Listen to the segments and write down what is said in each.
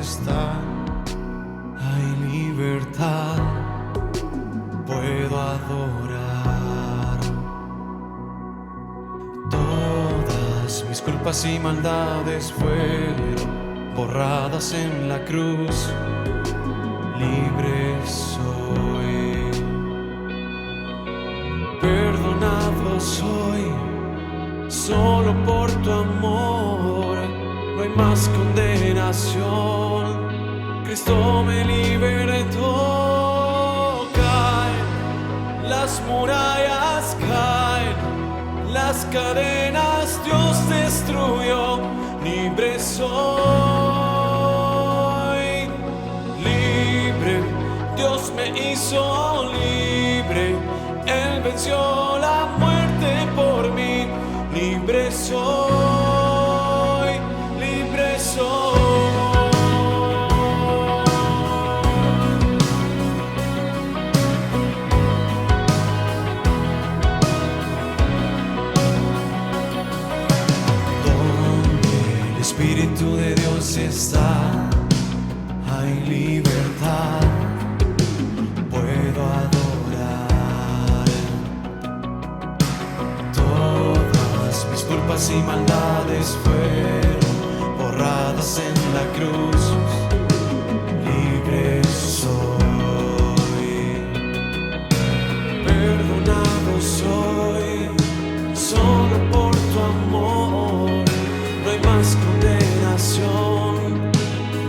está, hay libertad, puedo adorar. Todas mis culpas y maldades fueron borradas en la cruz. Libre soy, perdonado soy, solo por tu amor. No hay más condenación, Cristo me libertó. Caen las murallas, caen las cadenas, Dios destruyó. Libre soy, libre, Dios me hizo libre. Él venció la muerte por mí. Libre soy, libre soy. Donde el Espíritu de Dios está, hay libertad, puedo adorar. Todas mis culpas y maldades fueron borradas en la cruz. Libre soy, perdonado soy, solo por tu amor. No hay más condenación,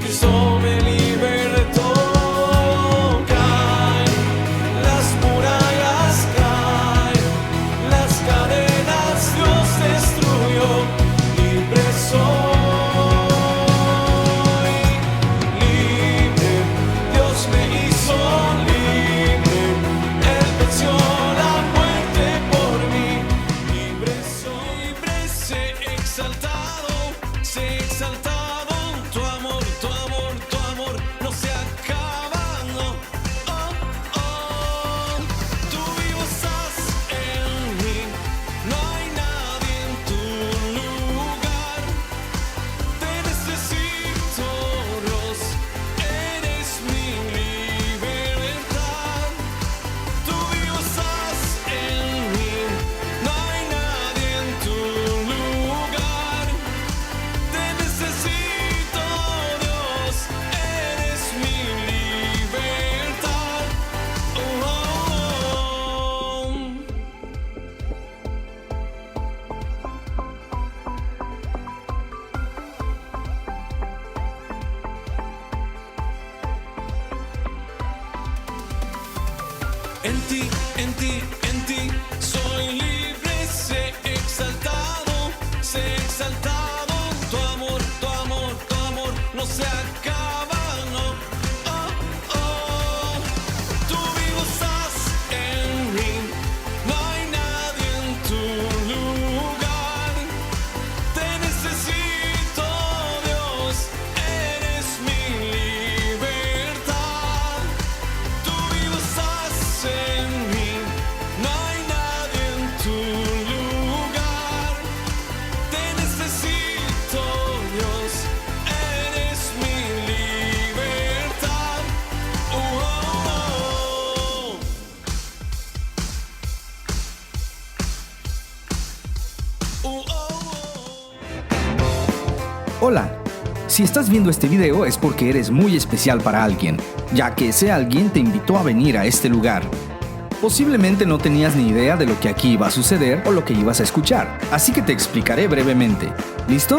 Cristo me libertó. Caen las murallas, caen las cadenas, Dios destruyó. Libre soy, libre, Dios me hizo libre. Él venció la muerte por mí. Libre soy, libre, sé exaltado, sé exaltado. Tu amor, tu amor, tu amor no se acaba, no. Oh, oh, tú vivo estás en mí, no hay nadie en tu lugar. Te necesito, Dios, eres mi libertad. Tú vivo estás en mí, no hay nadie en tu lugar. Te necesito, Dios, eres mi libertad. Oh, oh, oh. En ti, en ti, en ti soy libre, sé exaltado, sé exaltado. Tu amor, tu amor, tu amor no se acaba, no. Oh, oh, tú vivo estás en mí, no hay nadie en tu lugar. Te necesito, Dios, eres mi libertad. Tú vivo estás en mí, no hay nadie en tu lugar. Te necesito, Dios, eres mi libertad. Oh, oh, oh. Oh, oh, oh. Hola, si estás viendo este video es porque eres muy especial para alguien, ya que ese alguien te invitó a venir a este lugar. Posiblemente no tenías ni idea de lo que aquí iba a suceder o lo que ibas a escuchar, así que te explicaré brevemente. ¿Listo?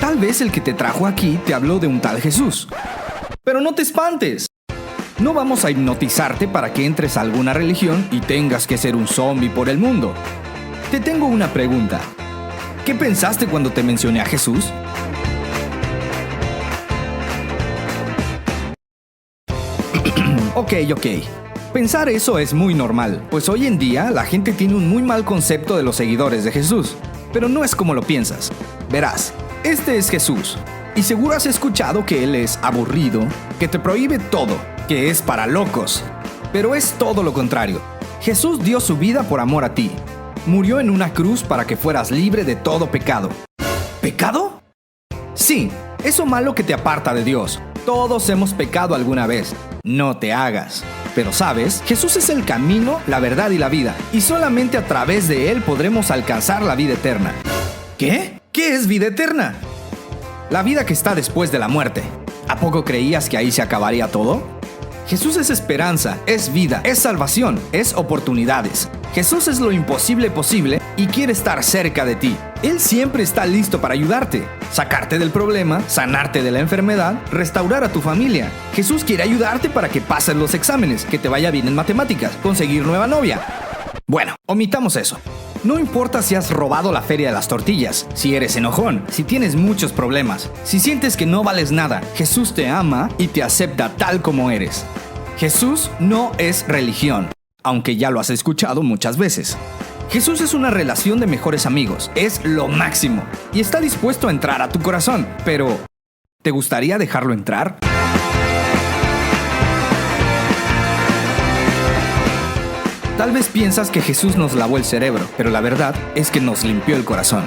Tal vez el que te trajo aquí te habló de un tal Jesús. Pero no te espantes. No vamos a hipnotizarte para que entres a alguna religión y tengas que ser un zombie por el mundo. Te tengo una pregunta. ¿Qué pensaste cuando te mencioné a Jesús? Ok. Pensar eso es muy normal, pues hoy en día la gente tiene un muy mal concepto de los seguidores de Jesús. Pero no es como lo piensas. Verás, este es Jesús. Y seguro has escuchado que Él es aburrido, que te prohíbe todo, que es para locos. Pero es todo lo contrario. Jesús dio su vida por amor a ti. Murió en una cruz para que fueras libre de todo pecado. ¿Pecado? Sí, eso malo que te aparta de Dios. Todos hemos pecado alguna vez. No te hagas. Pero sabes, Jesús es el camino, la verdad y la vida, y solamente a través de Él podremos alcanzar la vida eterna. ¿Qué? ¿Qué es vida eterna? La vida que está después de la muerte. ¿A poco creías que ahí se acabaría todo? Jesús es esperanza, es vida, es salvación, es oportunidades. Jesús es lo imposible posible y quiere estar cerca de ti. Él siempre está listo para ayudarte, sacarte del problema, sanarte de la enfermedad, restaurar a tu familia. Jesús quiere ayudarte para que pases los exámenes, que te vaya bien en matemáticas, conseguir nueva novia. Bueno, omitamos eso. No importa si has robado la feria de las tortillas, si eres enojón, si tienes muchos problemas, si sientes que no vales nada, Jesús te ama y te acepta tal como eres. Jesús no es religión, aunque ya lo has escuchado muchas veces. Jesús es una relación de mejores amigos, es lo máximo y está dispuesto a entrar a tu corazón, pero ¿te gustaría dejarlo entrar? Tal vez piensas que Jesús nos lavó el cerebro, pero la verdad es que nos limpió el corazón.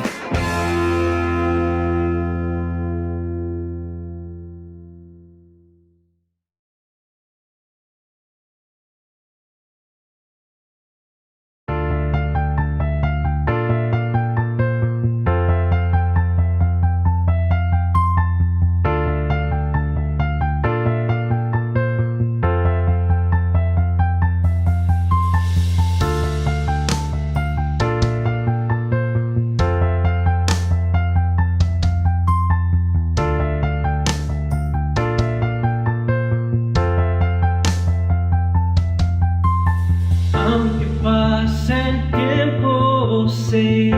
Aunque pase el tiempo, sé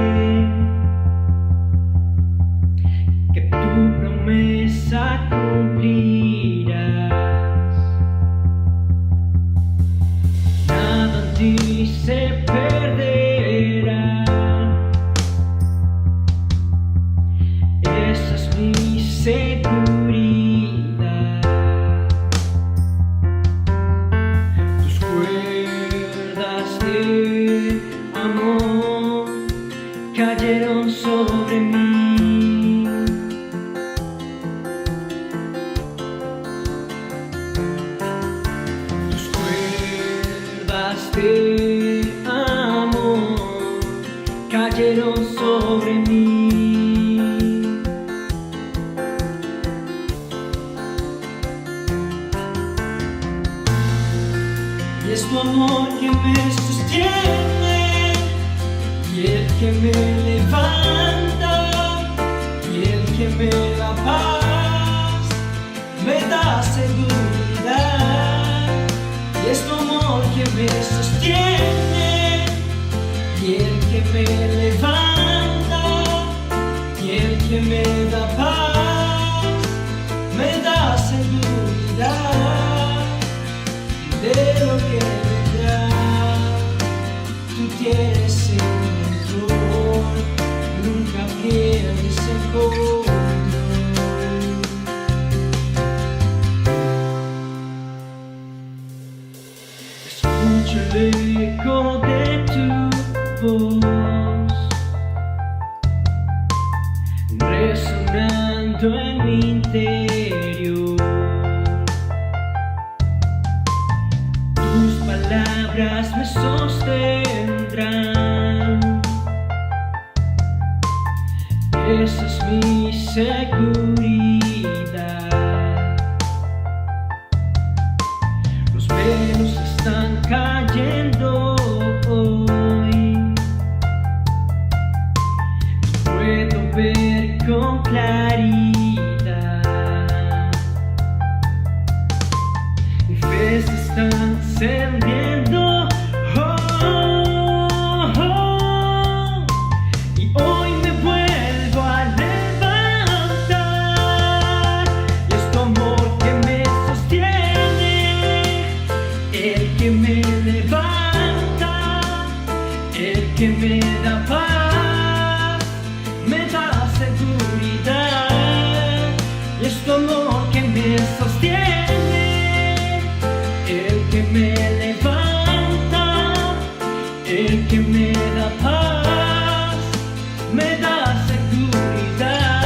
que tu promesa cumplirás. Nada en ti se perderá. Esa es mi seguridad. Tus cuerdas de amor cayeron sobre mí. Tus cuerdas de amor cayeron sobre mí. Y es tu amor que me sostiene, y el que me levanta, y el que me da paz, me da seguridad. Y es tu amor que me sostiene, y el que me levanta, y el que me da paz, me da seguridad de lo que vendrá. Tú tienes el control, nunca pierdes el control. Escucho el eco de tu voz resonando en mi interior. Tus palabras me sostendrán. Esa es mi seguridad. Los velos están cayendo hoy. Puedo ver con claridad. Mi fe se está encendiendo. Y hoy me vuelvo a levantar. Y es tu amor que me sostiene, el que me levanta, el que me da paz, me da seguridad. Y es tu amor que me sostiene, el que me levanta, el que me da paz, me da seguridad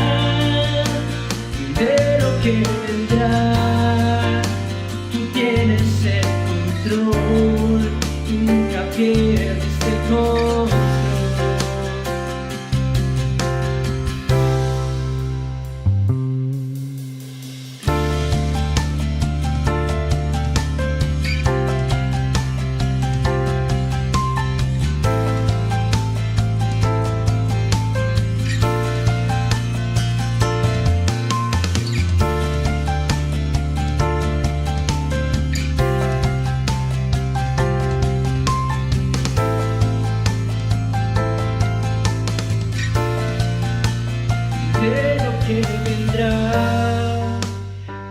que vendrá, tú tienes el control, nunca pierdes el control. De lo que vendrá,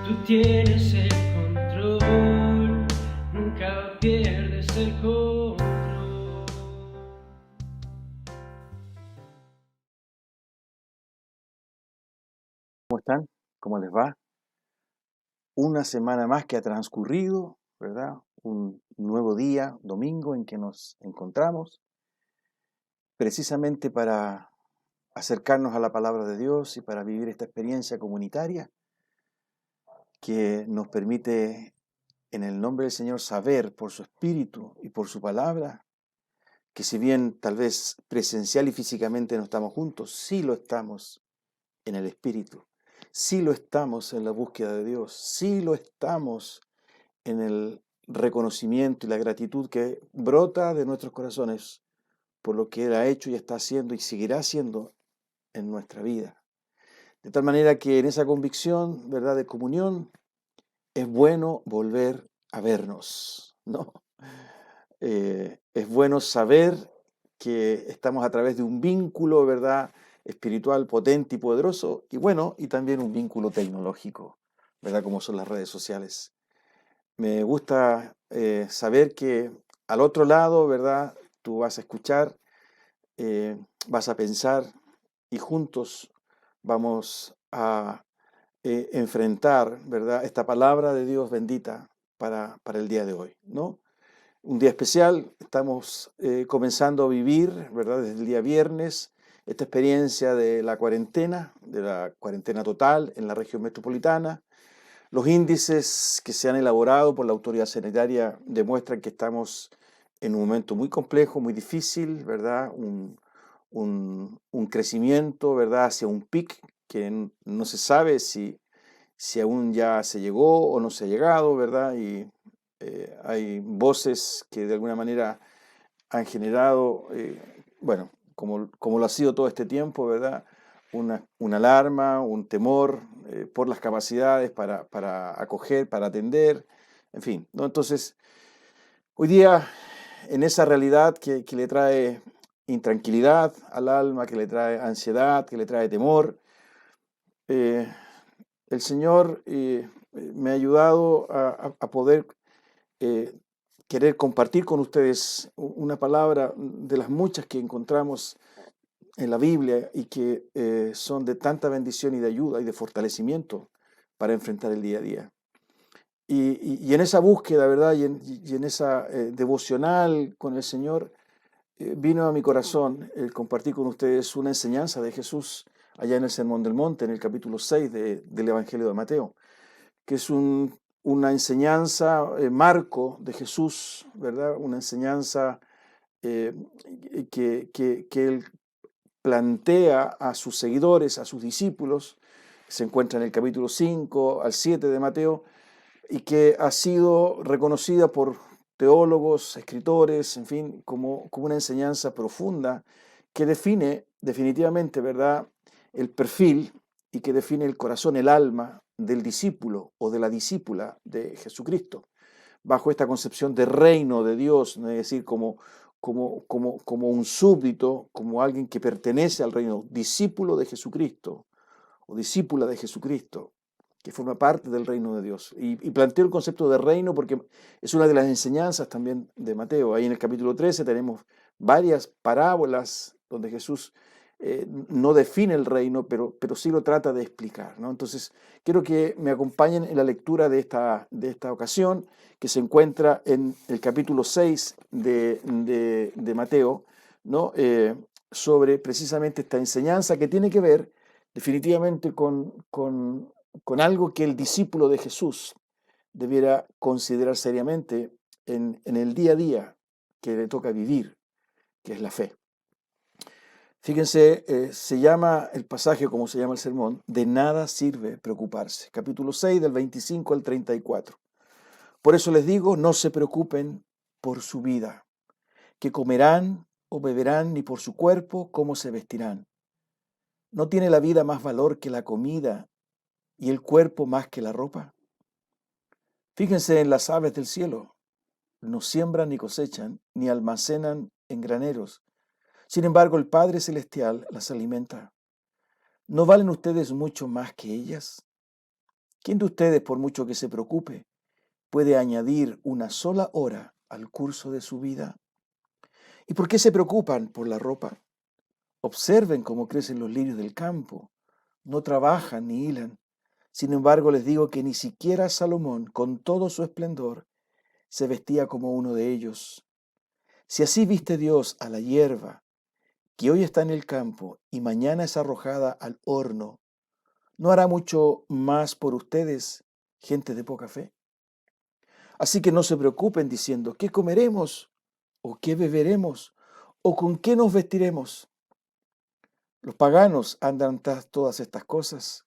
tú tienes el control, nunca pierdes el control. ¿Cómo están? ¿Cómo les va? Una semana más que ha transcurrido, ¿verdad? Un nuevo día, domingo, en que nos encontramos, precisamente para acercarnos a la palabra de Dios y para vivir esta experiencia comunitaria que nos permite, en el nombre del Señor, saber por su Espíritu y por su palabra, que si bien tal vez presencial y físicamente no estamos juntos, sí lo estamos en el Espíritu. Sí lo estamos en la búsqueda de Dios, sí lo estamos en el reconocimiento y la gratitud que brota de nuestros corazones por lo que Él ha hecho y está haciendo y seguirá haciendo en nuestra vida. De tal manera que en esa convicción, ¿verdad?, de comunión, es bueno volver a vernos, ¿no? Es bueno saber que estamos a través de un vínculo, ¿verdad?, espiritual potente y poderoso, y bueno, y también un vínculo tecnológico, ¿verdad?, como son las redes sociales. Me gusta saber que al otro lado, ¿verdad?, tú vas a escuchar, vas a pensar, y juntos vamos a enfrentar, ¿verdad?, esta palabra de Dios bendita para el día de hoy, ¿no? Un día especial, estamos comenzando a vivir, ¿verdad?, desde el día viernes, esta experiencia de la cuarentena total en la región metropolitana. Los índices que se han elaborado por la autoridad sanitaria demuestran que estamos en un momento muy complejo, muy difícil, ¿verdad?, un crecimiento, ¿verdad?, hacia un pic que no se sabe si aún ya se llegó o no se ha llegado, ¿verdad? Y hay voces que de alguna manera han generado, bueno, como lo ha sido todo este tiempo, ¿verdad?, una alarma, un temor por las capacidades para acoger, para atender, en fin, ¿no? Entonces, hoy día, en esa realidad que le trae intranquilidad al alma, que le trae ansiedad, que le trae temor, el Señor me ha ayudado a poder querer compartir con ustedes una palabra de las muchas que encontramos en la Biblia y que son de tanta bendición y de ayuda y de fortalecimiento para enfrentar el día a día. Y en esa búsqueda, ¿verdad?, y en esa devocional con el Señor, vino a mi corazón el compartir con ustedes una enseñanza de Jesús allá en el Sermón del Monte, en el capítulo 6 del Evangelio de Mateo, que es una enseñanza, marco de Jesús, ¿verdad? Una enseñanza que Él plantea a sus seguidores, a sus discípulos, se encuentra en el capítulo 5 al 7 de Mateo, y que ha sido reconocida por teólogos, escritores, en fin, como una enseñanza profunda que define definitivamente, ¿verdad?, el perfil y que define el corazón, el alma del discípulo o de la discípula de Jesucristo, bajo esta concepción de reino de Dios, es decir, como un súbdito, como alguien que pertenece al reino, discípulo de Jesucristo o discípula de Jesucristo, que forma parte del reino de Dios. Y planteo el concepto de reino porque es una de las enseñanzas también de Mateo. Ahí en el capítulo 13 tenemos varias parábolas donde Jesús no define el reino, pero sí lo trata de explicar, ¿no? Entonces, quiero que me acompañen en la lectura de esta ocasión, que se encuentra en el capítulo 6 de Mateo, ¿no? Sobre precisamente esta enseñanza que tiene que ver definitivamente con con algo que el discípulo de Jesús debiera considerar seriamente en el día a día que le toca vivir, que es la fe. Fíjense, se llama el pasaje, como se llama el sermón, de nada sirve preocuparse. Capítulo 6, del 25 al 34. Por eso les digo, no se preocupen por su vida, que comerán o beberán, ni por su cuerpo, cómo se vestirán. ¿No tiene la vida más valor que la comida y el cuerpo más que la ropa? Fíjense en las aves del cielo. No siembran ni cosechan, ni almacenan en graneros. Sin embargo, el Padre Celestial las alimenta. ¿No valen ustedes mucho más que ellas? ¿Quién de ustedes, por mucho que se preocupe, puede añadir una sola hora al curso de su vida? ¿Y por qué se preocupan por la ropa? Observen cómo crecen los lirios del campo. No trabajan ni hilan. Sin embargo, les digo que ni siquiera Salomón, con todo su esplendor, se vestía como uno de ellos. Si así viste Dios a la hierba, que hoy está en el campo y mañana es arrojada al horno, ¿no hará mucho más por ustedes, gente de poca fe? Así que no se preocupen diciendo, ¿qué comeremos? ¿O qué beberemos? ¿O con qué nos vestiremos? Los paganos andan tras todas estas cosas,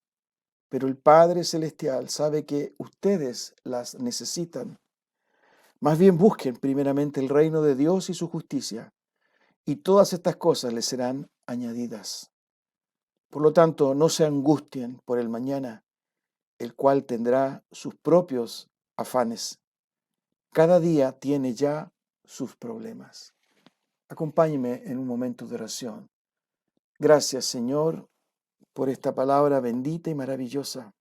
pero el Padre Celestial sabe que ustedes las necesitan. Más bien busquen primeramente el reino de Dios y su justicia, y todas estas cosas les serán añadidas. Por lo tanto, no se angustien por el mañana, el cual tendrá sus propios afanes. Cada día tiene ya sus problemas. Acompáñeme en un momento de oración. Gracias, Señor, por esta palabra bendita y maravillosa.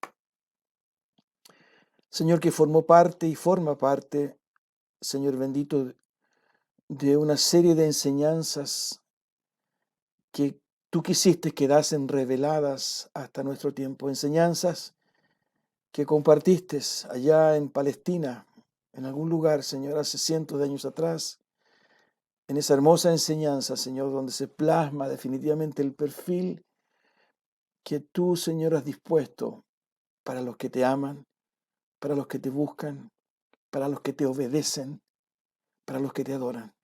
Señor, que formó parte y forma parte, Señor bendito, de una serie de enseñanzas que tú quisiste quedasen reveladas hasta nuestro tiempo. Enseñanzas que compartiste allá en Palestina, en algún lugar, Señor, hace cientos de años atrás, en esa hermosa enseñanza, Señor, donde se plasma definitivamente el perfil que tú, Señor, has dispuesto para los que te aman, para los que te buscan, para los que te obedecen, para los que te adoran,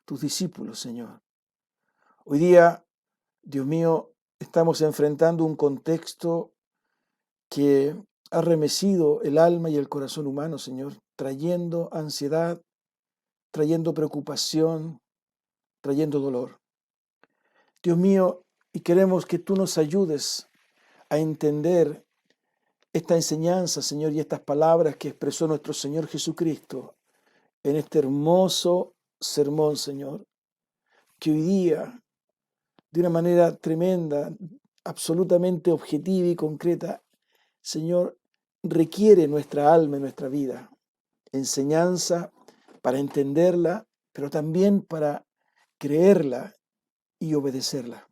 tus discípulos, Señor. Hoy día, Dios mío, estamos enfrentando un contexto que ha remecido el alma y el corazón humano, Señor, trayendo ansiedad, trayendo preocupación, trayendo dolor. Dios mío, y queremos que tú nos ayudes a entender esta enseñanza, Señor, y estas palabras que expresó nuestro Señor Jesucristo en este hermoso sermón, Señor, que hoy día, de una manera tremenda, absolutamente objetiva y concreta, Señor, requiere nuestra alma y nuestra vida. Enseñanza para entenderla, pero también para creerla y obedecerla.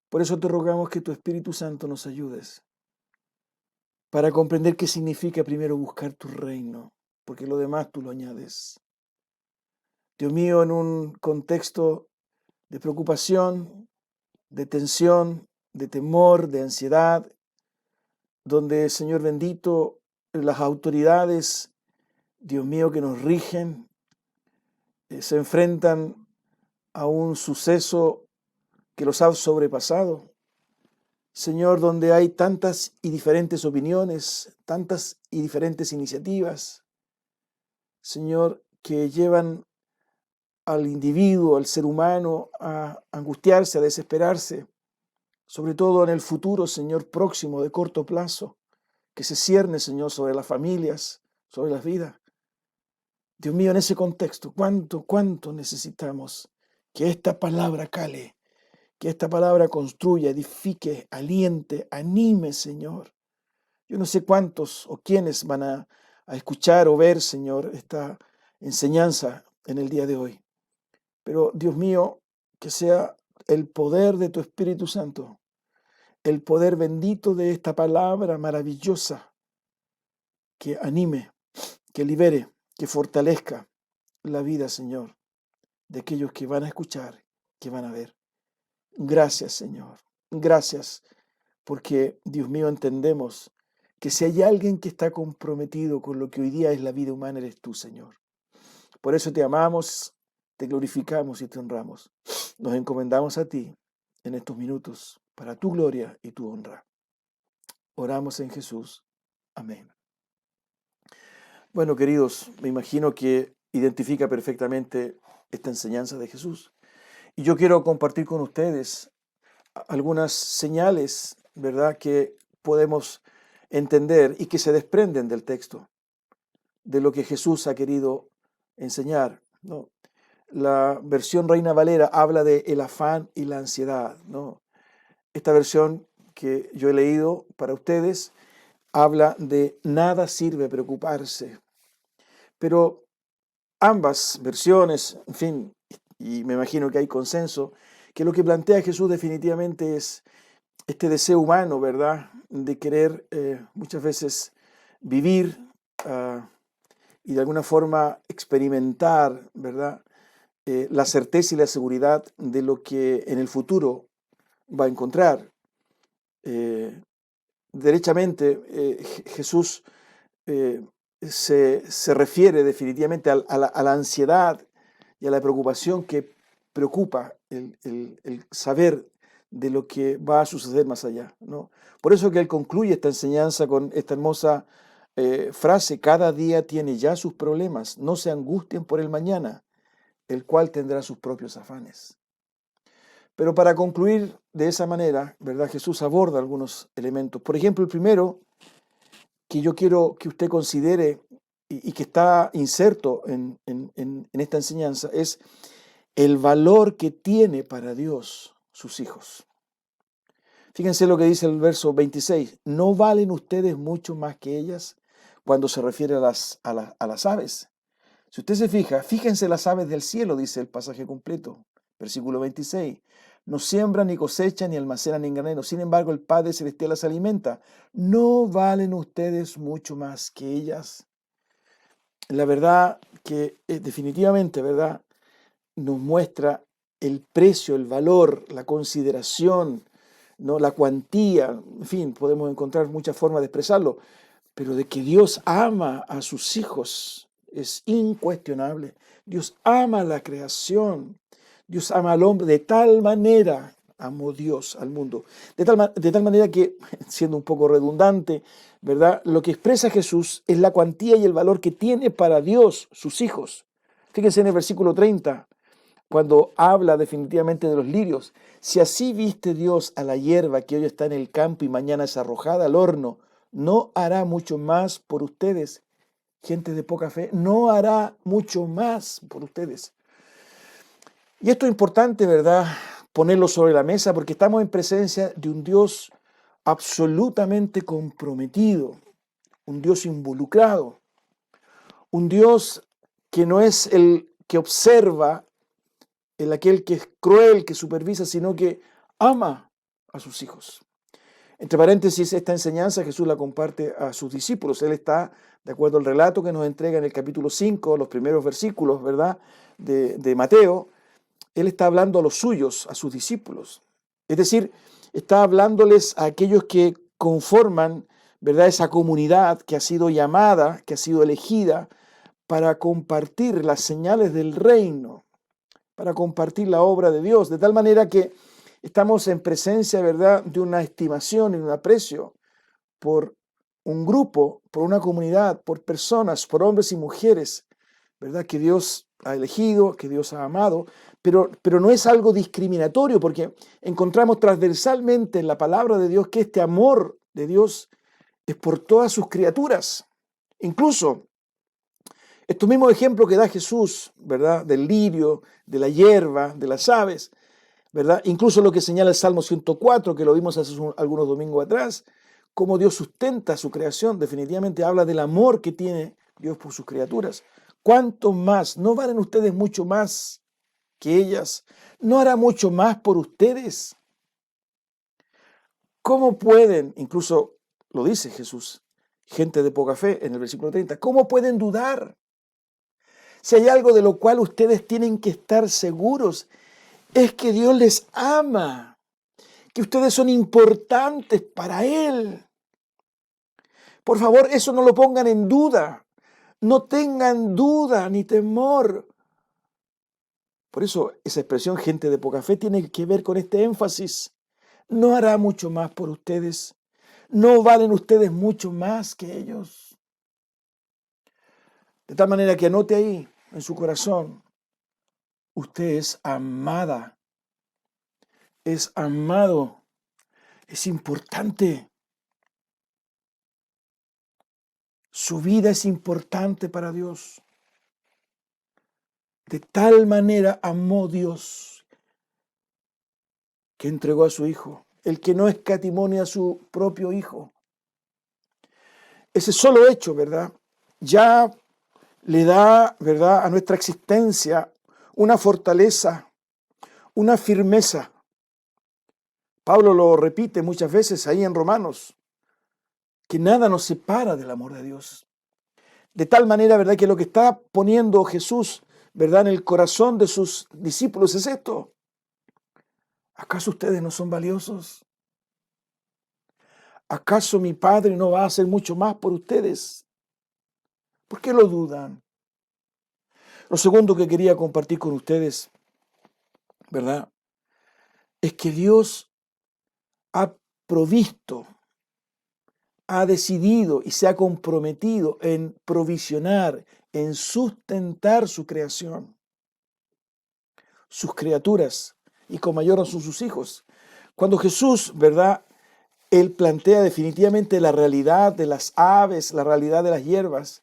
Por eso te rogamos que tu Espíritu Santo nos ayudes para comprender qué significa primero buscar tu reino, porque lo demás tú lo añades. Dios mío, en un contexto de preocupación, de tensión, de temor, de ansiedad, donde, Señor bendito, las autoridades, Dios mío, que nos rigen, se enfrentan a un suceso que los ha sobrepasado. Señor, donde hay tantas y diferentes opiniones, tantas y diferentes iniciativas, Señor, que llevan al individuo, al ser humano, a angustiarse, a desesperarse, sobre todo en el futuro, Señor, próximo, de corto plazo, que se cierne, Señor, sobre las familias, sobre las vidas. Dios mío, en ese contexto, cuánto necesitamos que esta palabra cale, que esta palabra construya, edifique, aliente, anime, Señor. Yo no sé cuántos o quiénes van a escuchar o ver, Señor, esta enseñanza en el día de hoy. Pero, Dios mío, que sea el poder de tu Espíritu Santo, el poder bendito de esta palabra maravillosa, que anime, que libere, que fortalezca la vida, Señor, de aquellos que van a escuchar, que van a ver. Gracias, Señor. Gracias, porque, Dios mío, entendemos que si hay alguien que está comprometido con lo que hoy día es la vida humana, eres tú, Señor. Por eso te amamos, te glorificamos y te honramos. Nos encomendamos a ti en estos minutos para tu gloria y tu honra. Oramos en Jesús. Amén. Bueno, queridos, me imagino que identifica perfectamente esta enseñanza de Jesús. Y yo quiero compartir con ustedes algunas señales, ¿verdad?, que podemos entender y que se desprenden del texto, de lo que Jesús ha querido enseñar, ¿no? La versión Reina Valera habla de el afán y la ansiedad, ¿no? Esta versión que yo he leído para ustedes habla de nada sirve preocuparse. Pero ambas versiones, en fin, y me imagino que hay consenso, que lo que plantea Jesús definitivamente es este deseo humano, ¿verdad?, de querer muchas veces vivir y de alguna forma experimentar, ¿verdad?, la certeza y la seguridad de lo que en el futuro va a encontrar. Derechamente, Jesús se refiere definitivamente a la ansiedad y a la preocupación que preocupa el saber de lo que va a suceder más allá, ¿no? Por eso que él concluye esta enseñanza con esta hermosa frase: cada día tiene ya sus problemas, no se angustien por el mañana, el cual tendrá sus propios afanes. Pero para concluir de esa manera, ¿verdad?, Jesús aborda algunos elementos. Por ejemplo, el primero que yo quiero que usted considere y que está inserto en esta enseñanza es el valor que tiene para Dios sus hijos. Fíjense lo que dice el verso 26. ¿No valen ustedes mucho más que ellas? Cuando se refiere a las aves. Si usted se fija, fíjense las aves del cielo, dice el pasaje completo. Versículo 26. No siembran, ni cosechan, ni almacenan en graneros. Sin embargo, el Padre Celestial las alimenta. ¿No valen ustedes mucho más que ellas? La verdad que definitivamente, ¿verdad?, nos muestra el precio, el valor, la consideración, ¿no?, la cuantía, en fin, podemos encontrar muchas formas de expresarlo, pero de que Dios ama a sus hijos es incuestionable. Dios ama la creación, Dios ama al hombre, de tal manera amó Dios al mundo, de tal manera que, siendo un poco redundante, ¿verdad?, lo que expresa Jesús es la cuantía y el valor que tiene para Dios sus hijos. Fíjense en el versículo 30, cuando habla definitivamente de los lirios. Si así viste Dios a la hierba que hoy está en el campo y mañana es arrojada al horno, ¿no hará mucho más por ustedes? Gente de poca fe, no hará mucho más por ustedes. Y esto es importante, ¿verdad?, ponerlo sobre la mesa, porque estamos en presencia de un Dios absolutamente comprometido, un Dios involucrado, un Dios que no es el que observa, aquel que es cruel, que supervisa, sino que ama a sus hijos. Entre paréntesis, esta enseñanza Jesús la comparte a sus discípulos. Él está, de acuerdo al relato que nos entrega en el capítulo 5, los primeros versículos, ¿verdad?, de Mateo, él está hablando a los suyos, a sus discípulos. Es decir, está hablándoles a aquellos que conforman, ¿verdad?, esa comunidad que ha sido llamada, que ha sido elegida para compartir las señales del reino, para compartir la obra de Dios, de tal manera que estamos en presencia, ¿verdad?, de una estimación y un aprecio por un grupo, por una comunidad, por personas, por hombres y mujeres, ¿verdad?, que Dios ha elegido, que Dios ha amado, pero no es algo discriminatorio, porque encontramos transversalmente en la palabra de Dios que este amor de Dios es por todas sus criaturas. Incluso estos mismos ejemplos que da Jesús, ¿verdad?, del lirio, de la hierba, de las aves, ¿verdad?, incluso lo que señala el Salmo 104, que lo vimos hace algunos domingos atrás, cómo Dios sustenta su creación, definitivamente habla del amor que tiene Dios por sus criaturas. ¿Cuánto más? ¿No valen ustedes mucho más que ellas? ¿No hará mucho más por ustedes? ¿Cómo pueden, incluso lo dice Jesús, gente de poca fe en el versículo 30, cómo pueden dudar? Si hay algo de lo cual ustedes tienen que estar seguros, es que Dios les ama, que ustedes son importantes para Él. Por favor, eso no lo pongan en duda. No tengan duda ni temor. Por eso esa expresión gente de poca fe tiene que ver con este énfasis. No hará mucho más por ustedes. No valen ustedes mucho más que ellos. De tal manera que anote ahí en su corazón, usted es amada, es amado, es importante. Su vida es importante para Dios. De tal manera amó Dios que entregó a su Hijo, el que no escatimó ni a su propio Hijo. Ese solo hecho, ¿verdad? Ya le da, ¿verdad?, a nuestra existencia una fortaleza, una firmeza. Pablo lo repite muchas veces ahí en Romanos, que nada nos separa del amor de Dios. De tal manera, ¿verdad?, que lo que está poniendo Jesús, ¿verdad?, en el corazón de sus discípulos es esto. ¿Acaso ustedes no son valiosos? ¿Acaso mi Padre no va a hacer mucho más por ustedes? ¿Por qué lo dudan? Lo segundo que quería compartir con ustedes, ¿verdad?, es que Dios ha provisto, ha decidido y se ha comprometido en provisionar, en sustentar su creación, sus criaturas, y con mayor razón sus hijos. Cuando Jesús, ¿verdad?, Él plantea definitivamente la realidad de las aves, la realidad de las hierbas.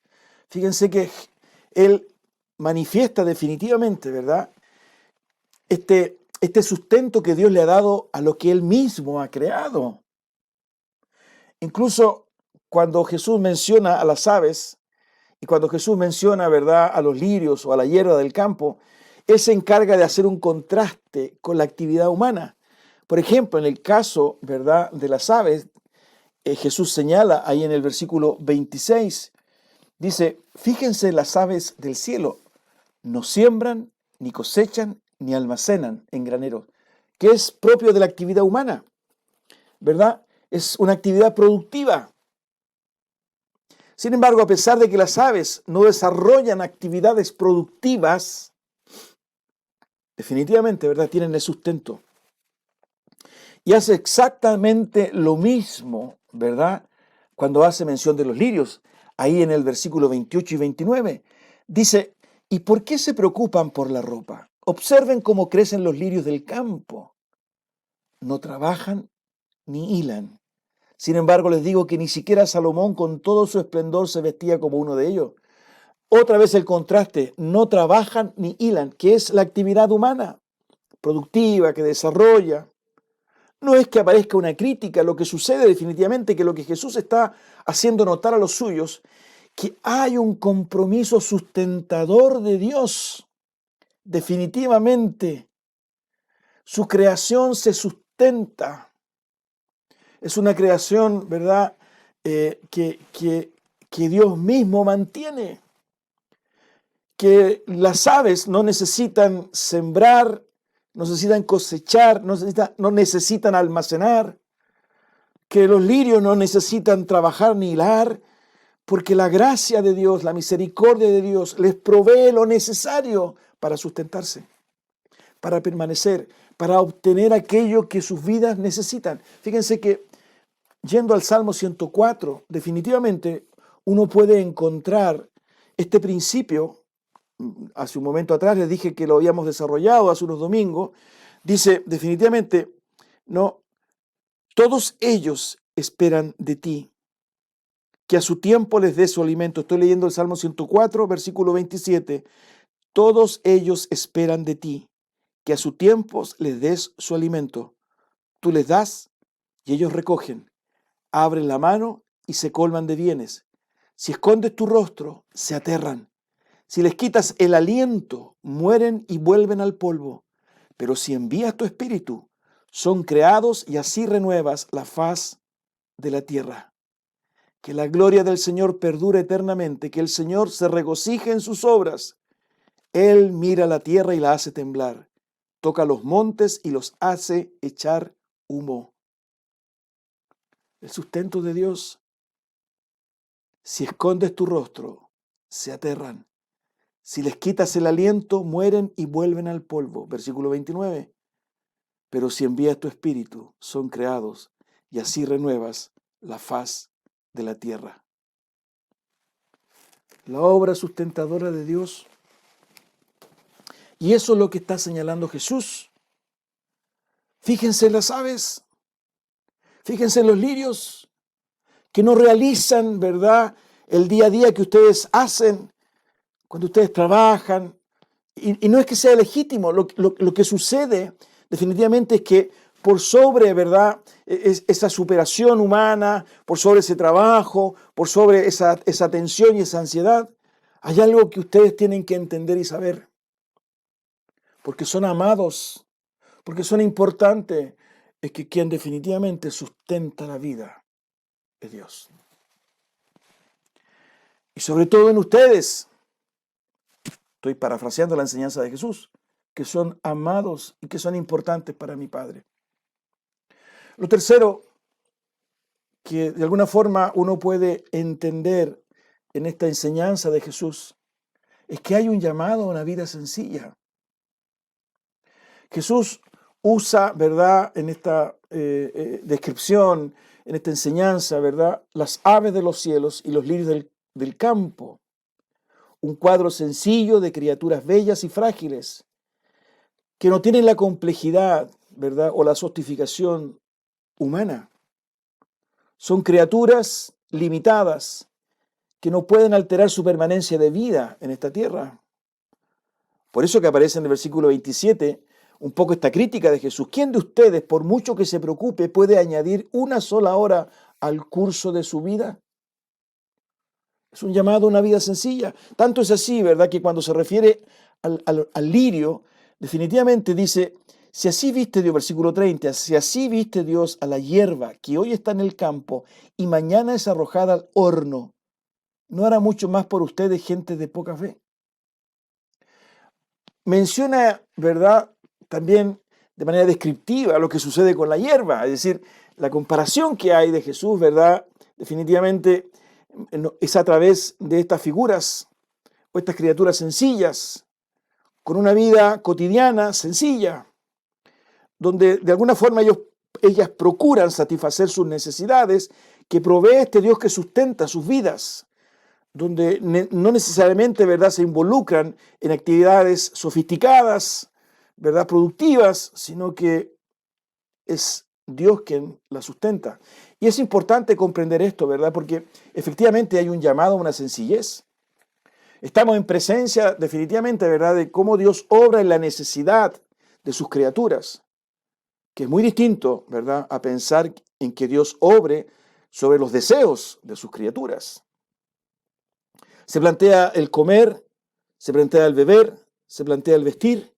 Fíjense que Él manifiesta definitivamente, ¿verdad?, este sustento que Dios le ha dado a lo que Él mismo ha creado. Incluso cuando Jesús menciona a las aves y cuando Jesús menciona, ¿verdad?, a los lirios o a la hierba del campo, Él se encarga de hacer un contraste con la actividad humana. Por ejemplo, en el caso, ¿verdad?, de las aves, Jesús señala ahí en el versículo 26, dice, fíjense las aves del cielo, no siembran, ni cosechan, ni almacenan en graneros, que es propio de la actividad humana, ¿verdad? Es una actividad productiva. Sin embargo, a pesar de que las aves no desarrollan actividades productivas, definitivamente, ¿verdad?, tienen el sustento. Y hace exactamente lo mismo, ¿verdad?, cuando hace mención de los lirios. Ahí en el versículo 28 y 29, dice, ¿y por qué se preocupan por la ropa? Observen cómo crecen los lirios del campo. No trabajan ni hilan. Sin embargo, les digo que ni siquiera Salomón con todo su esplendor se vestía como uno de ellos. Otra vez el contraste, no trabajan ni hilan, que es la actividad humana, productiva, que desarrolla. No es que aparezca una crítica, lo que sucede definitivamente que lo que Jesús está haciendo notar a los suyos, que hay un compromiso sustentador de Dios. Definitivamente, su creación se sustenta. Es una creación, ¿verdad?, que Dios mismo mantiene. Que las aves no necesitan sembrar, no necesitan cosechar, no necesitan almacenar, que los lirios no necesitan trabajar ni hilar, porque la gracia de Dios, la misericordia de Dios les provee lo necesario para sustentarse, para permanecer, para obtener aquello que sus vidas necesitan. Fíjense que yendo al Salmo 104, definitivamente uno puede encontrar este principio. Hace un momento atrás les dije que lo habíamos desarrollado hace unos domingos. Dice definitivamente, no, todos ellos esperan de ti, que a su tiempo les des su alimento. Estoy leyendo el Salmo 104, versículo 27. Todos ellos esperan de ti, que a su tiempo les des su alimento. Tú les das y ellos recogen. Abren la mano y se colman de bienes. Si escondes tu rostro, se aterran. Si les quitas el aliento, mueren y vuelven al polvo. Pero si envías tu espíritu, son creados y así renuevas la faz de la tierra. Que la gloria del Señor perdure eternamente, que el Señor se regocije en sus obras. Él mira la tierra y la hace temblar. Toca los montes y los hace echar humo. El sustento de Dios Si escondes tu rostro, se aterran. Si les quitas el aliento, mueren y vuelven al polvo. Versículo 29. Pero si envías tu espíritu, son creados y así renuevas la faz de la tierra. La obra sustentadora de Dios. Y eso es lo que está señalando Jesús. Fíjense en las aves, fíjense en los lirios, que no realizan, ¿verdad?, el día a día que ustedes hacen cuando ustedes trabajan. Y no es que sea legítimo, lo que sucede definitivamente es que por sobre, ¿verdad?, esa superación humana, por sobre ese trabajo, por sobre esa tensión y esa ansiedad, hay algo que ustedes tienen que entender y saber. Porque son amados, porque son importantes, es que quien definitivamente sustenta la vida es Dios. Y sobre todo en ustedes, estoy parafraseando la enseñanza de Jesús, que son amados y que son importantes para mi Padre. Lo tercero que de alguna forma uno puede entender en esta enseñanza de Jesús es que hay un llamado a una vida sencilla. Jesús usa, ¿verdad?, en esta descripción, en esta enseñanza, ¿verdad?, las aves de los cielos y los lirios del campo. Un cuadro sencillo de criaturas bellas y frágiles que no tienen la complejidad, ¿verdad?, o la sofisticación humana. Son criaturas limitadas que no pueden alterar su permanencia de vida en esta tierra. Por eso que aparece en el versículo 27 un poco esta crítica de Jesús. ¿Quién de ustedes, por mucho que se preocupe, puede añadir una sola hora al curso de su vida? Es un llamado a una vida sencilla. Tanto es así, ¿verdad?, que cuando se refiere al lirio, definitivamente dice, si así viste Dios, versículo 30, si así viste Dios a la hierba que hoy está en el campo y mañana es arrojada al horno, ¿no hará mucho más por ustedes, gente de poca fe? Menciona, ¿verdad?, también de manera descriptiva lo que sucede con la hierba, es decir, la comparación que hay de Jesús, ¿verdad?, definitivamente es a través de estas figuras o estas criaturas sencillas, con una vida cotidiana sencilla, donde de alguna forma ellas procuran satisfacer sus necesidades, que provee este Dios que sustenta sus vidas, donde no necesariamente, ¿verdad?, se involucran en actividades sofisticadas, ¿verdad?, productivas, sino que es Dios quien la sustenta. Y es importante comprender esto, ¿verdad?, porque efectivamente hay un llamado a una sencillez. Estamos en presencia definitivamente, ¿verdad?, de cómo Dios obra en la necesidad de sus criaturas, que es muy distinto, ¿verdad?, a pensar en que Dios obre sobre los deseos de sus criaturas. Se plantea el comer, se plantea el beber, se plantea el vestir,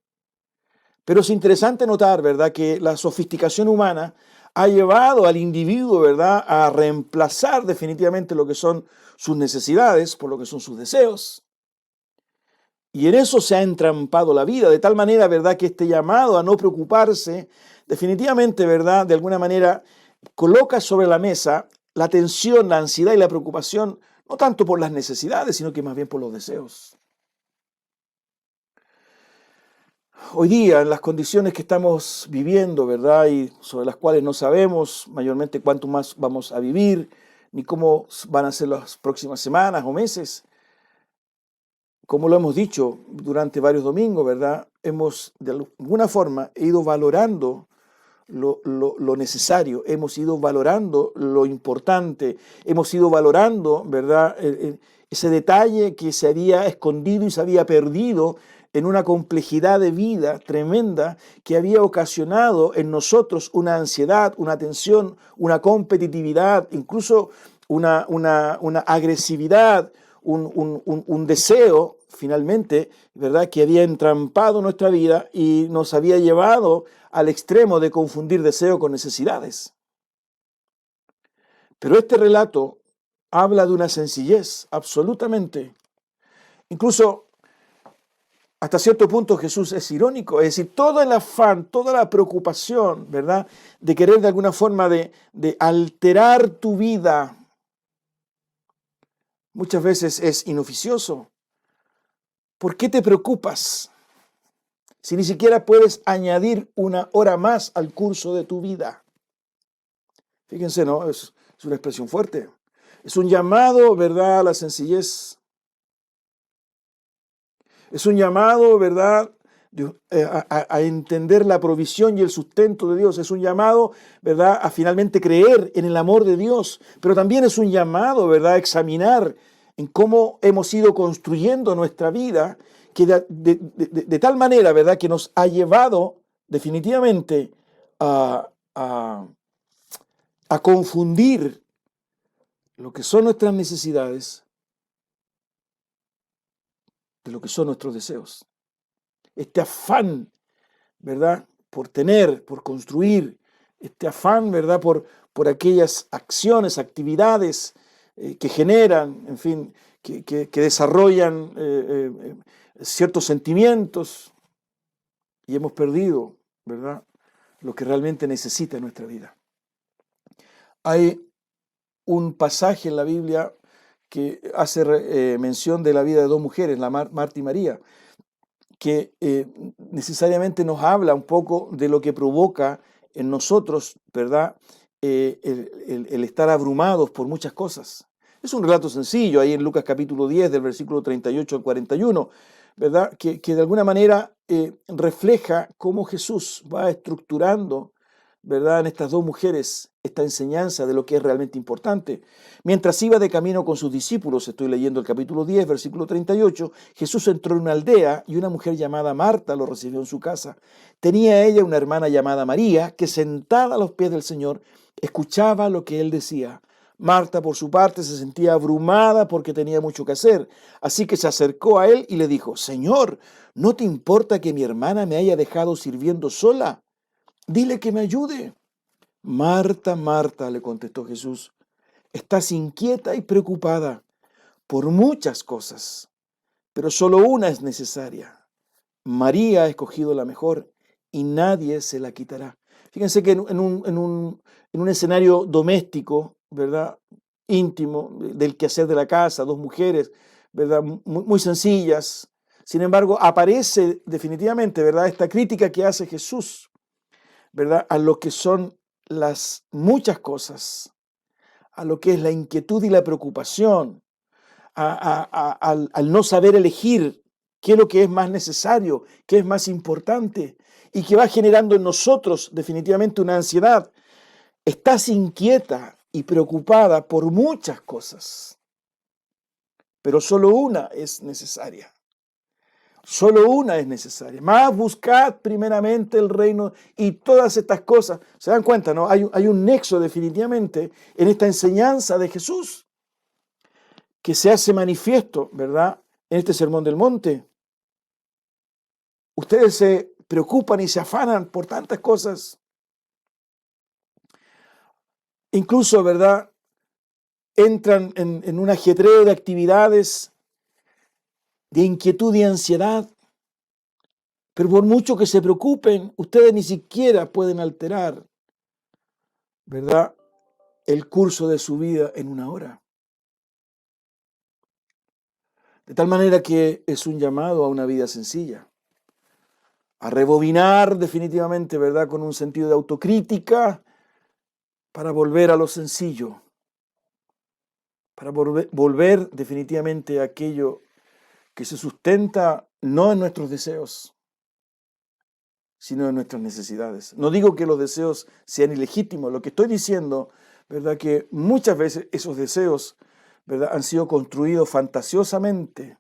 pero es interesante notar, ¿verdad?, que la sofisticación humana ha llevado al individuo, ¿verdad?, a reemplazar definitivamente lo que son sus necesidades por lo que son sus deseos. Y en eso se ha entrampado la vida, de tal manera, ¿verdad?, que este llamado a no preocuparse, definitivamente, ¿verdad?, de alguna manera coloca sobre la mesa la tensión, la ansiedad y la preocupación, no tanto por las necesidades, sino que más bien por los deseos. Hoy día, en las condiciones que estamos viviendo, ¿verdad?, y sobre las cuales no sabemos mayormente cuánto más vamos a vivir, ni cómo van a ser las próximas semanas o meses, como lo hemos dicho durante varios domingos, ¿verdad?, hemos de alguna forma ido valorando lo necesario, hemos ido valorando lo importante, hemos ido valorando, ¿verdad?, ese detalle que se había escondido y se había perdido en una complejidad de vida tremenda que había ocasionado en nosotros una ansiedad, una tensión, una competitividad, incluso una agresividad, un deseo, finalmente, ¿verdad?, que había entrampado nuestra vida y nos había llevado al extremo de confundir deseo con necesidades. Pero este relato habla de una sencillez, absolutamente. Incluso, hasta cierto punto Jesús es irónico, es decir, todo el afán, toda la preocupación, ¿verdad?, de querer de alguna forma de alterar tu vida, muchas veces es inoficioso. ¿Por qué te preocupas si ni siquiera puedes añadir una hora más al curso de tu vida? Fíjense, ¿no? Es una expresión fuerte. Es un llamado, ¿verdad?, a la sencillez. Es un llamado, ¿verdad?, a entender la provisión y el sustento de Dios. Es un llamado, ¿verdad?, a finalmente creer en el amor de Dios. Pero también es un llamado, ¿verdad?, a examinar en cómo hemos ido construyendo nuestra vida, que de tal manera, ¿verdad?, que nos ha llevado definitivamente a confundir lo que son nuestras necesidades de lo que son nuestros deseos. Este afán, ¿verdad?, por tener, por construir, este afán, ¿verdad?, por aquellas acciones, actividades que generan, en fin, que desarrollan ciertos sentimientos, y hemos perdido, ¿verdad?, lo que realmente necesita nuestra vida. Hay un pasaje en la Biblia que hace mención de la vida de dos mujeres, la Marta y María, que necesariamente nos habla un poco de lo que provoca en nosotros, ¿verdad?, el estar abrumados por muchas cosas. Es un relato sencillo, ahí en Lucas capítulo 10, del versículo 38 al 41, ¿verdad?, que de alguna manera refleja cómo Jesús va estructurando, ¿verdad?, en estas dos mujeres esta enseñanza de lo que es realmente importante. Mientras iba de camino con sus discípulos, estoy leyendo el capítulo 10, versículo 38, Jesús entró en una aldea y una mujer llamada Marta lo recibió en su casa. Tenía ella una hermana llamada María, que sentada a los pies del Señor, escuchaba lo que él decía. Marta, por su parte, se sentía abrumada porque tenía mucho que hacer. Así que se acercó a él y le dijo: Señor, ¿no te importa que mi hermana me haya dejado sirviendo sola? Dile que me ayude. Marta, Marta, le contestó Jesús, estás inquieta y preocupada por muchas cosas, pero solo una es necesaria. María ha escogido la mejor y nadie se la quitará. Fíjense que en un escenario doméstico, ¿verdad?, íntimo, del quehacer de la casa, dos mujeres, ¿verdad?, muy sencillas. Sin embargo, aparece definitivamente, ¿verdad?, esta crítica que hace Jesús, ¿verdad?, a lo que son las muchas cosas, a lo que es la inquietud y la preocupación, al no saber elegir qué es lo que es más necesario, qué es más importante, y que va generando en nosotros definitivamente una ansiedad. Estás inquieta y preocupada por muchas cosas, pero solo una es necesaria. Solo una es necesaria. Más buscad primeramente el reino y todas estas cosas. ¿Se dan cuenta, no? Hay un nexo definitivamente en esta enseñanza de Jesús que se hace manifiesto, ¿verdad?, en este Sermón del Monte. Ustedes se preocupan y se afanan por tantas cosas. Incluso, ¿verdad?, entran en un ajetreo de actividades de inquietud y ansiedad, pero por mucho que se preocupen, ustedes ni siquiera pueden alterar, ¿verdad?, el curso de su vida en una hora. De tal manera que es un llamado a una vida sencilla, a rebobinar definitivamente, ¿verdad?, con un sentido de autocrítica, para volver a lo sencillo, para volver definitivamente a aquello que se sustenta no en nuestros deseos, sino en nuestras necesidades. No digo que los deseos sean ilegítimos, lo que estoy diciendo, ¿verdad?, que muchas veces esos deseos, ¿verdad?, han sido construidos fantasiosamente,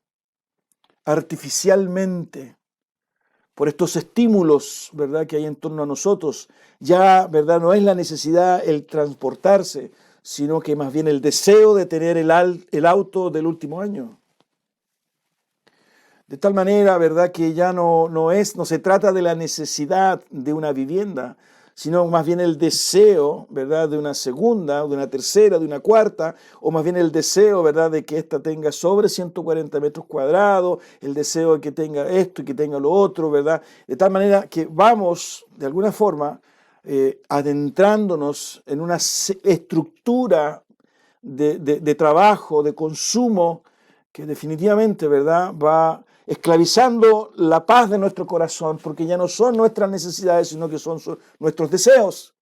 artificialmente, por estos estímulos, ¿verdad?, que hay en torno a nosotros. Ya, ¿verdad?, no es la necesidad el transportarse, sino que más bien el deseo de tener el auto del último año. De tal manera, ¿verdad?, que ya no se trata de la necesidad de una vivienda, sino más bien el deseo, ¿verdad?, de una segunda, de una tercera, de una cuarta, o más bien el deseo, ¿verdad?, de que ésta tenga sobre 140 metros cuadrados, el deseo de que tenga esto y que tenga lo otro, ¿verdad? De tal manera que vamos, de alguna forma, adentrándonos en una estructura de trabajo, de consumo, que definitivamente, ¿verdad?, va esclavizando la paz de nuestro corazón, porque ya no son nuestras necesidades, sino que son nuestros deseos.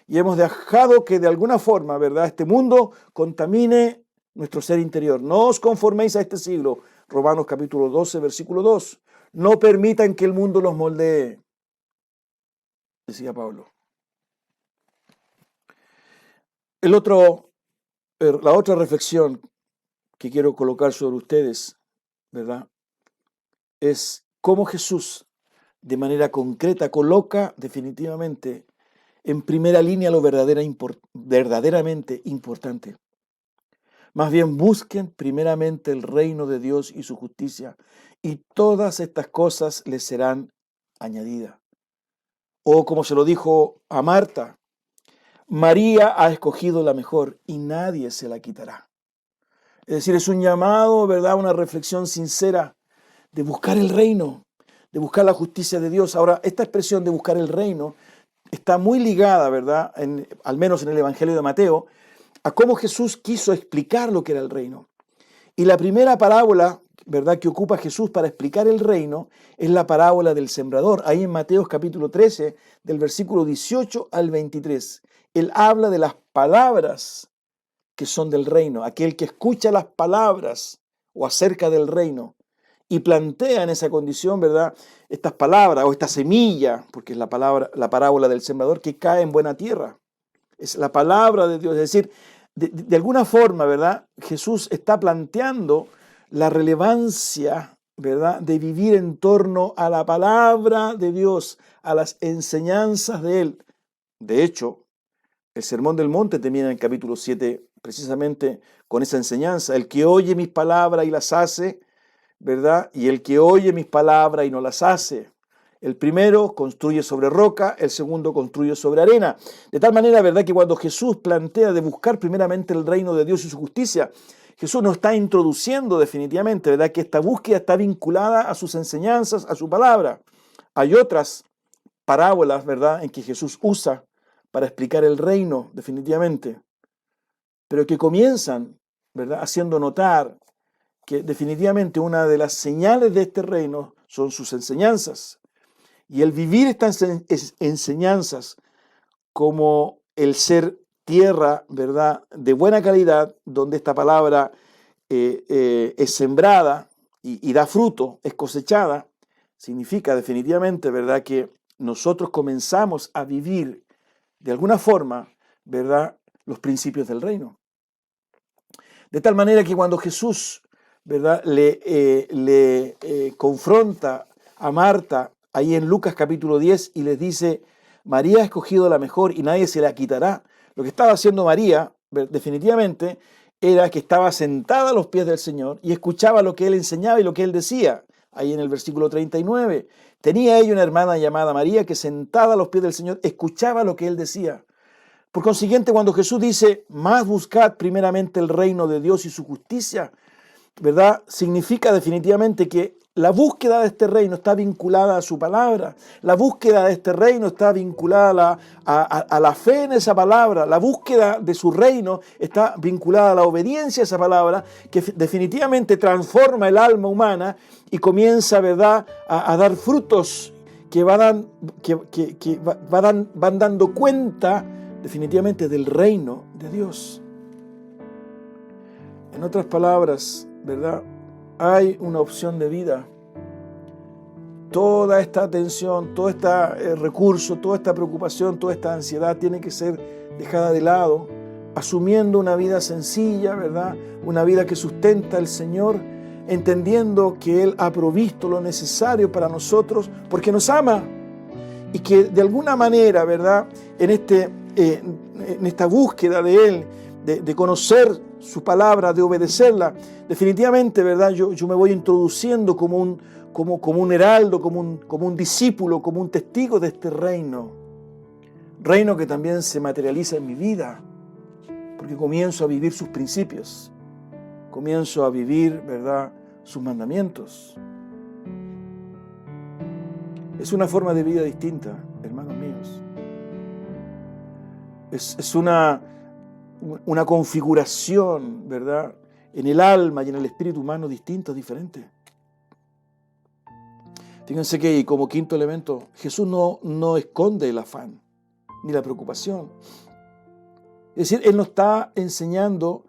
Y hemos dejado que de alguna forma, ¿verdad?, este mundo contamine nuestro ser interior. No os conforméis a este siglo. Romanos capítulo 12, versículo 2. No permitan que el mundo los moldee, decía Pablo. La otra reflexión que quiero colocar sobre ustedes, ¿verdad?, es cómo Jesús de manera concreta coloca definitivamente en primera línea lo verdaderamente importante. Más bien busquen primeramente el reino de Dios y su justicia, y todas estas cosas les serán añadidas. O como se lo dijo a Marta, María ha escogido la mejor y nadie se la quitará. Es decir, es un llamado, ¿verdad?, una reflexión sincera de buscar el reino, de buscar la justicia de Dios. Ahora, esta expresión de buscar el reino está muy ligada, ¿verdad?, al menos en el Evangelio de Mateo, a cómo Jesús quiso explicar lo que era el reino. Y la primera parábola, ¿verdad?, que ocupa Jesús para explicar el reino es la parábola del sembrador. Ahí en Mateo capítulo 13, del versículo 18 al 23. Él habla de las palabras que son del reino. Aquel que escucha las palabras o acerca del reino y plantea en esa condición, ¿verdad?, estas palabras o esta semilla, porque es la parábola del sembrador que cae en buena tierra. Es la palabra de Dios, es decir, de alguna forma, ¿verdad?, Jesús está planteando la relevancia, ¿verdad?, de vivir en torno a la palabra de Dios, a las enseñanzas de Él. De hecho, el Sermón del Monte termina en el capítulo 7 precisamente con esa enseñanza. El que oye mis palabras y las hace, ¿verdad?, y el que oye mis palabras y no las hace. El primero construye sobre roca, el segundo construye sobre arena. De tal manera, ¿verdad?, que cuando Jesús plantea de buscar primeramente el reino de Dios y su justicia, Jesús nos está introduciendo definitivamente, ¿verdad?, que esta búsqueda está vinculada a sus enseñanzas, a su palabra. Hay otras parábolas, ¿verdad?, en que Jesús usa para explicar el reino definitivamente, pero que comienzan, ¿verdad?, haciendo notar que definitivamente una de las señales de este reino son sus enseñanzas. Y el vivir estas enseñanzas como el ser tierra, ¿verdad?, de buena calidad, donde esta palabra es sembrada y da fruto, es cosechada, significa definitivamente, ¿verdad?, que nosotros comenzamos a vivir de alguna forma, ¿verdad?, los principios del reino. De tal manera que cuando Jesús, ¿verdad?, le confronta a Marta ahí en Lucas capítulo 10 y les dice, María ha escogido la mejor y nadie se la quitará. Lo que estaba haciendo María, definitivamente, era que estaba sentada a los pies del Señor y escuchaba lo que Él enseñaba y lo que Él decía. Ahí en el versículo 39, tenía ella una hermana llamada María que sentada a los pies del Señor escuchaba lo que Él decía. Por consiguiente, cuando Jesús dice, más buscad primeramente el reino de Dios y su justicia, ¿verdad?, significa definitivamente que la búsqueda de este reino está vinculada a su palabra. La búsqueda de este reino está vinculada a la fe en esa palabra. La búsqueda de su reino está vinculada a la obediencia a esa palabra, que definitivamente transforma el alma humana y comienza, ¿verdad?, a dar frutos que van dando cuenta definitivamente del reino de Dios. En otras palabras, ¿verdad?, hay una opción de vida. Toda esta atención, todo este recurso, toda esta preocupación, toda esta ansiedad tiene que ser dejada de lado, asumiendo una vida sencilla, ¿verdad?, una vida que sustenta el Señor, entendiendo que Él ha provisto lo necesario para nosotros porque nos ama y que de alguna manera, ¿verdad?, en esta búsqueda de Él, de conocer su palabra, de obedecerla, definitivamente, ¿verdad?, yo me voy introduciendo como un heraldo, como un discípulo, como un testigo de este reino que también se materializa en mi vida, porque comienzo a vivir sus principios, comienzo a vivir, ¿verdad?, sus mandamientos. Es una forma de vida distinta, hermanos míos. Es una una configuración, ¿verdad?, en el alma y en el espíritu humano distinta, diferente. Fíjense que, como quinto elemento, Jesús no esconde el afán ni la preocupación. Es decir, Él no está enseñando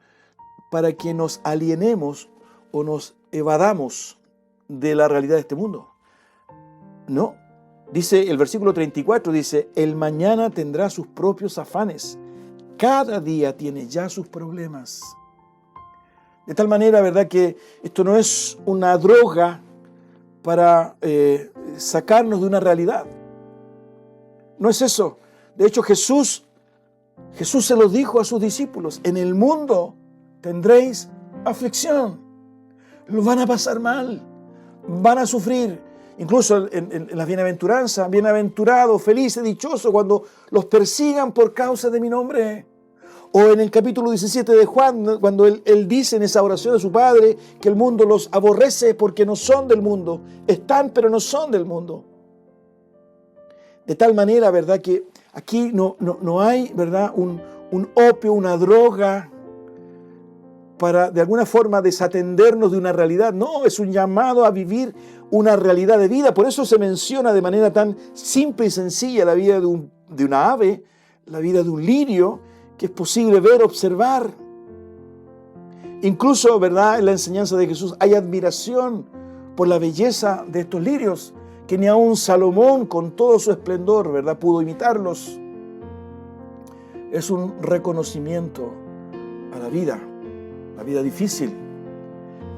para que nos alienemos o nos evadamos de la realidad de este mundo. No. Dice el versículo 34, dice, el mañana tendrá sus propios afanes. Cada día tiene ya sus problemas. De tal manera, ¿verdad?, que esto no es una droga para sacarnos de una realidad. No es eso. De hecho, Jesús se lo dijo a sus discípulos. En el mundo tendréis aflicción. Lo van a pasar mal. Van a sufrir. Incluso en las bienaventuranzas, bienaventurado, feliz y dichoso cuando los persigan por causa de mi nombre. O en el capítulo 17 de Juan, cuando él dice en esa oración de su Padre que el mundo los aborrece porque no son del mundo. Están, pero no son del mundo. De tal manera, ¿verdad?, que aquí no hay, ¿verdad?, un opio, una droga para de alguna forma desatendernos de una realidad. No, es un llamado a vivir una realidad de vida. Por eso se menciona de manera tan simple y sencilla la vida de una ave, la vida de un lirio, que es posible ver, observar. Incluso, ¿verdad?, en la enseñanza de Jesús hay admiración por la belleza de estos lirios, que ni aun Salomón con todo su esplendor, ¿verdad?, pudo imitarlos. Es un reconocimiento a la vida difícil.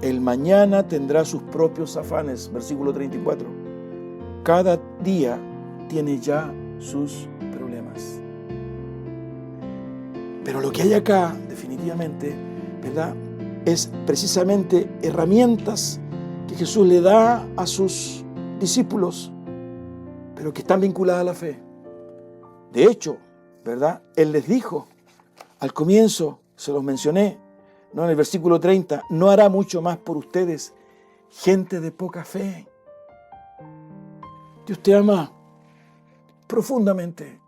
El mañana tendrá sus propios afanes, versículo 34. Cada día tiene ya sus problemas. Pero lo que hay acá, definitivamente, ¿verdad?, es precisamente herramientas que Jesús le da a sus discípulos, pero que están vinculadas a la fe. De hecho, ¿verdad?, Él les dijo al comienzo, se los mencioné, ¿no?, en el versículo 30, no hará mucho más por ustedes, gente de poca fe. Dios te ama profundamente.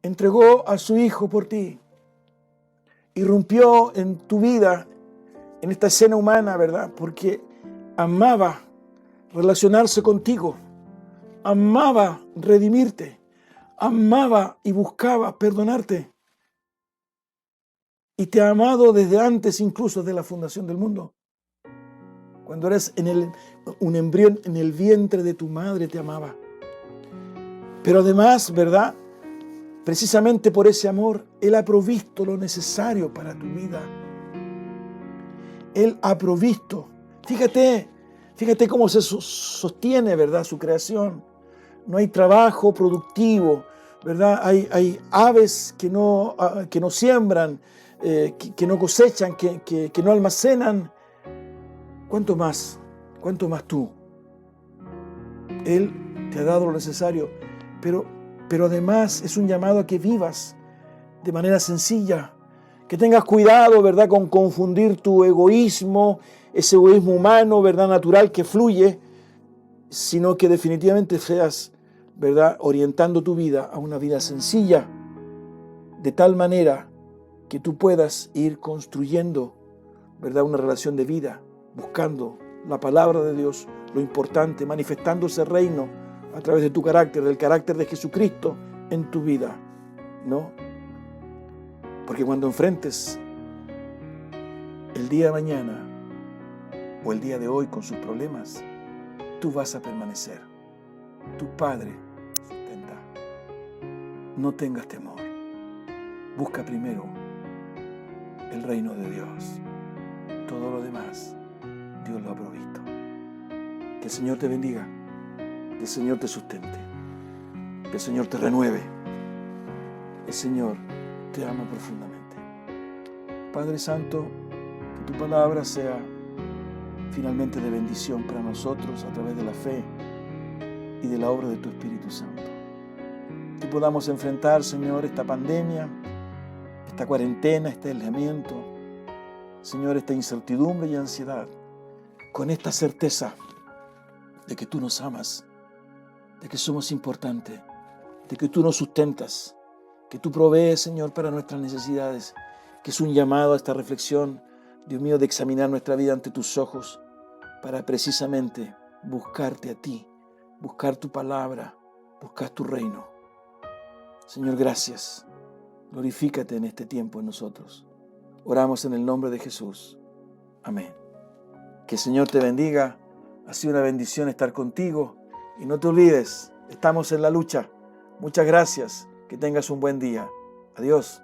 Entregó a su Hijo por ti. Irrumpió en tu vida, en esta escena humana, ¿verdad?, porque amaba relacionarse contigo, amaba redimirte, amaba y buscaba perdonarte. Y te ha amado desde antes incluso de la fundación del mundo. Cuando eres un embrión en el vientre de tu madre, te amaba. Pero además, ¿verdad?, precisamente por ese amor, Él ha provisto lo necesario para tu vida. Él ha provisto. Fíjate cómo se sostiene, ¿verdad?, su creación. No hay trabajo productivo, ¿verdad? Hay aves que no siembran, que no cosechan, que no almacenan. ¿Cuánto más tú? Él te ha dado lo necesario, pero además es un llamado a que vivas de manera sencilla, que tengas cuidado, ¿verdad?, con confundir tu egoísmo, ese egoísmo humano, ¿verdad?, natural que fluye, sino que definitivamente seas, ¿verdad?, orientando tu vida a una vida sencilla, de tal manera que tú puedas ir construyendo, ¿verdad?, una relación de vida, buscando la palabra de Dios, lo importante, manifestando ese reino a través de tu carácter, del carácter de Jesucristo en tu vida, ¿no? Porque cuando enfrentes el día de mañana o el día de hoy con sus problemas, tú vas a permanecer. Tu Padre sustenta. No tengas temor. Busca primero el reino de Dios. Todo lo demás, Dios lo ha provisto. Que el Señor te bendiga. Que el Señor te sustente. Que el Señor te renueve. El Señor te ama profundamente. Padre Santo, que tu palabra sea finalmente de bendición para nosotros a través de la fe y de la obra de tu Espíritu Santo. Que podamos enfrentar, Señor, esta pandemia, esta cuarentena, este aislamiento, Señor, esta incertidumbre y ansiedad, con esta certeza de que tú nos amas, de que somos importantes, de que tú nos sustentas, que tú provees, Señor, para nuestras necesidades, que es un llamado a esta reflexión, Dios mío, de examinar nuestra vida ante tus ojos para precisamente buscarte a ti, buscar tu palabra, buscar tu reino. Señor, gracias. Glorifícate en este tiempo en nosotros. Oramos en el nombre de Jesús. Amén. Que el Señor te bendiga. Ha sido una bendición estar contigo. Y no te olvides, estamos en la lucha. Muchas gracias. Que tengas un buen día. Adiós.